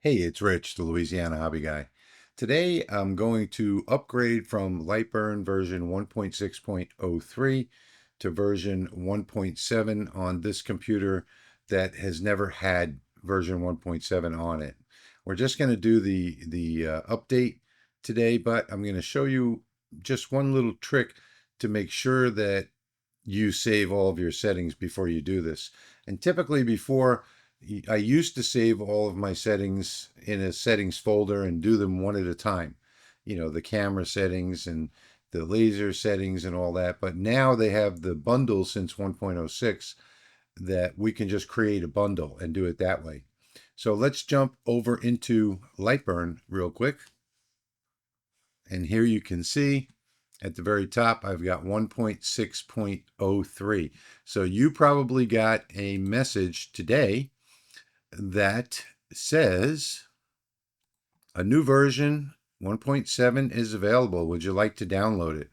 Hey, it's Rich, the Louisiana Hobby Guy. Today I'm going to upgrade from Lightburn version 1.6.03 to version 1.7 on this computer that has never had version 1.7 on it. We're just going to do the update today, but I'm going to show you just one little trick to make sure that you save all of your settings before you do this. And typically before, I used to save all of my settings in a settings folder and do them one at a time. You know, the camera settings and the laser settings and all that. But now they have the bundle since 1.06 that we can just create a bundle and do it that way. So let's jump over into Lightburn real quick. And here you can see at the very top, I've got 1.6.03. So you probably got a message today that says a new version 1.7 is available. Would you like to download it?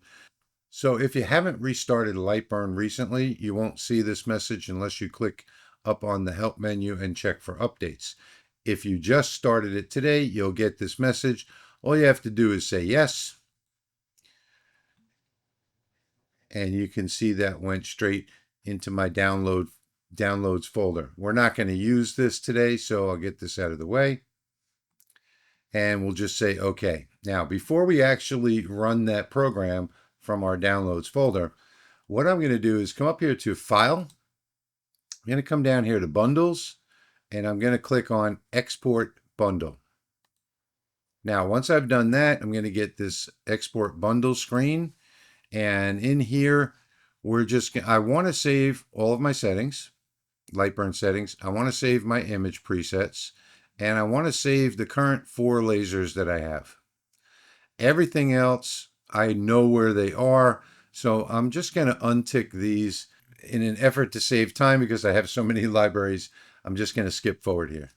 So if you haven't restarted Lightburn recently, you won't see this message unless you click up on the help menu and check for updates. If you just started it today, you'll get this message. All you have to do is say yes. And you can see that went straight into my downloads folder. We're not going to use this today, so I'll get this out of the way. And we'll just say OK. Now, before we actually run that program from our downloads folder, what I'm going to do is come up here to File. I'm going to come down here to Bundles, and I'm going to click on Export Bundle. Now, once I've done that, I'm going to get this Export Bundle screen. And in here, I want to save all of my settings, Lightburn settings. I want to save my image presets, and I want to save the current 4 lasers that I have. Everything else, I know where they are. So I'm just going to untick these in an effort to save time because I have so many libraries. I'm just going to skip forward here.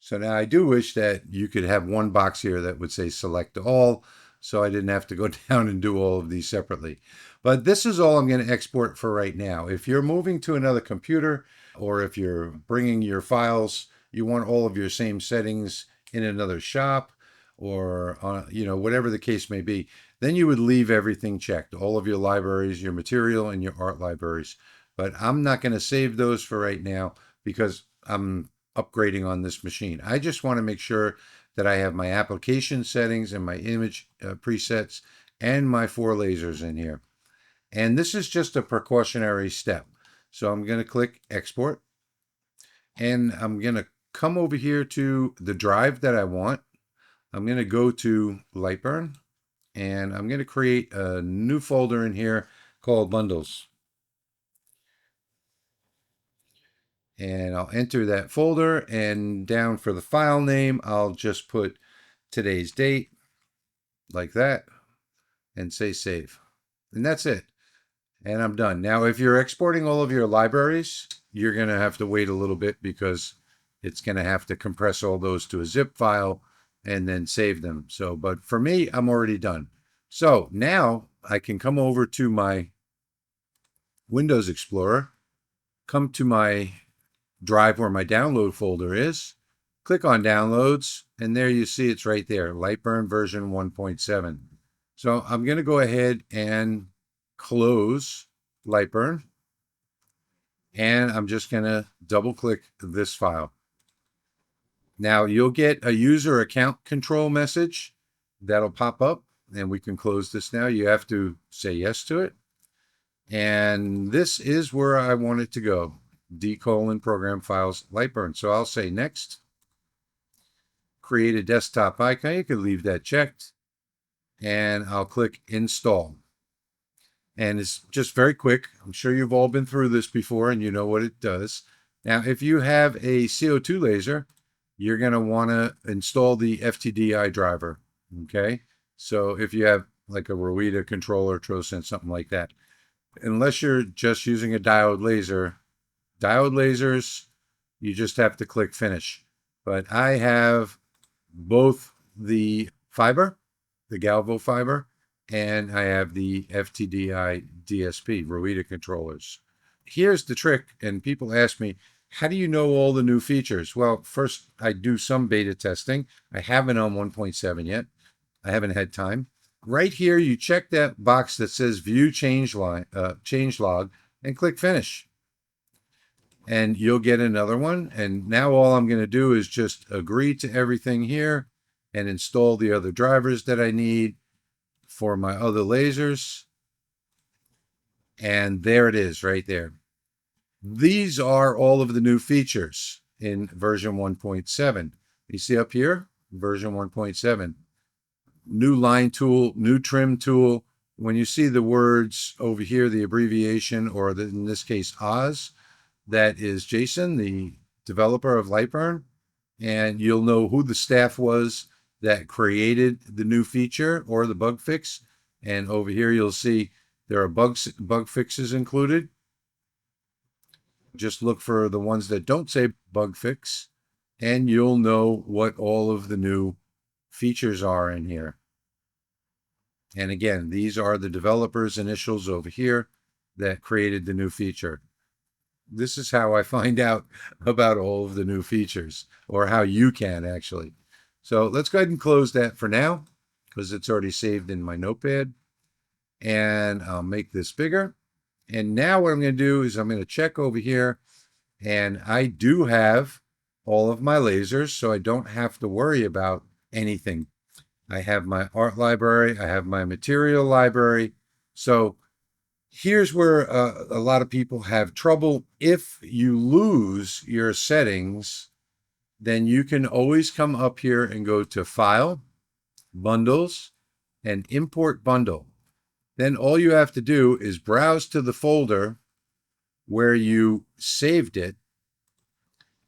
So now I do wish that you could have one box here that would say select all, so I didn't have to go down and do all of these separately. But this is all I'm going to export for right now. If you're moving to another computer, or if you're bringing your files, you want all of your same settings in another shop, or whatever the case may be, then you would leave everything checked, all of your libraries, your material, and your art libraries. But I'm not going to save those for right now because I'm upgrading on this machine. I just want to make sure that I have my application settings and my image presets and my 4 lasers in here. And this is just a precautionary step. So I'm going to click Export, and I'm going to come over here to the drive that I want. I'm going to go to Lightburn, and I'm going to create a new folder in here called Bundles. And I'll enter that folder, and down for the file name, I'll just put today's date like that and say save. And that's it. And I'm done. Now, if you're exporting all of your libraries, you're going to have to wait a little bit because it's going to have to compress all those to a zip file and then save them. So, but for me, I'm already done. So now I can come over to my Windows Explorer, come to my drive where my download folder is, click on downloads, and there you see it's right there, Lightburn version 1.7. So I'm going to go ahead and close Lightburn, and I'm just going to double click this file. Now you'll get a user account control message that'll pop up, and we can close this now. You have to say yes to it. And this is where I want it to go. Program files Lightburn. So I'll say next. Create a desktop icon. You can leave that checked. And I'll click install. And it's just very quick. I'm sure you've all been through this before and you know what it does. Now, if you have a CO2 laser, you're going to want to install the FTDI driver. Okay. So if you have like a Rowita controller, Trosense, something like that, unless you're just using a diode lasers, you just have to click finish. But I have both the fiber, the Galvo fiber, and I have the FTDI DSP, Rowita controllers. Here's the trick, and people ask me, How do you know all the new features? Well, first, I do some beta testing. I haven't on 1.7 yet. I haven't had time. Right here, you check that box that says View Change Log and click Finish. And you'll get another one. And now all I'm going to do is just agree to everything here and install the other drivers that I need for my other lasers. And there it is right there. These are all of the new features in version 1.7. You see up here, version 1.7. New line tool, new trim tool. When you see the words over here, the abbreviation, or in this case, Oz, that is Jason, the developer of Lightburn. And you'll know who the staff was that created the new feature or the bug fix. And over here, you'll see there are bug fixes included. Just look for the ones that don't say bug fix, and you'll know what all of the new features are in here. And again, these are the developer's initials over here that created the new feature. This is how I find out about all of the new features, or how you can actually. So let's go ahead and close that for now, because it's already saved in my notepad. And I'll make this bigger. And now what I'm going to do is I'm going to check over here, and I do have all of my lasers, so I don't have to worry about anything. I have my art library, I have my material library. So here's where a lot of people have trouble. If you lose your settings, then you can always come up here and go to File, Bundles, and Import Bundle. Then all you have to do is browse to the folder where you saved it.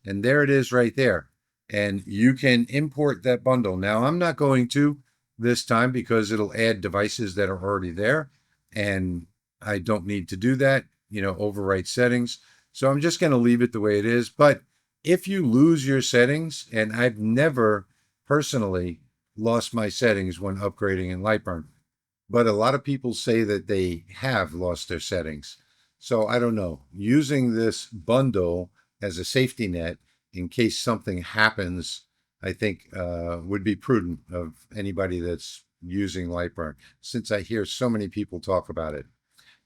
And there it is right there. And you can import that bundle. Now, I'm not going to this time because it'll add devices that are already there. And I don't need to do that, overwrite settings. So I'm just going to leave it the way it is. But if you lose your settings, and I've never personally lost my settings when upgrading in Lightburn, but a lot of people say that they have lost their settings. So I don't know. Using this bundle as a safety net in case something happens, I think would be prudent of anybody that's using Lightburn, since I hear so many people talk about it.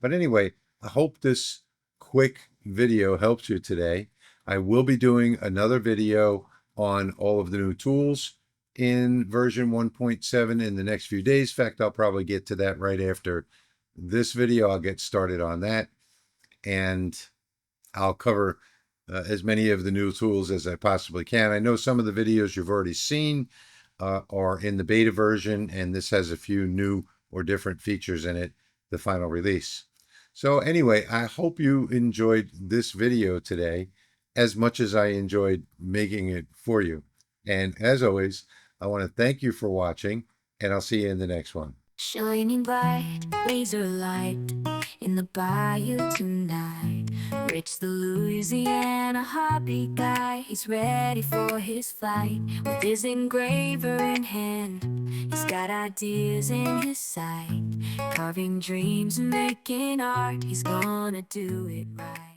But anyway, I hope this quick video helps you today. I will be doing another video on all of the new tools in version 1.7 in the next few days. In fact, I'll probably get to that right after this video. I'll get started on that, and I'll cover as many of the new tools as I possibly can. I know some of the videos you've already seen are in the beta version, and this has a few new or different features in it, the final release. So anyway, I hope you enjoyed this video today as much as I enjoyed making it for you. And as always, I want to thank you for watching, and I'll see you in the next one. Shining bright, laser light in the bayou tonight. Rich the Louisiana hobby guy, he's ready for his flight. With his engraver in hand, he's got ideas in his sight. Carving dreams and making art, he's gonna do it right.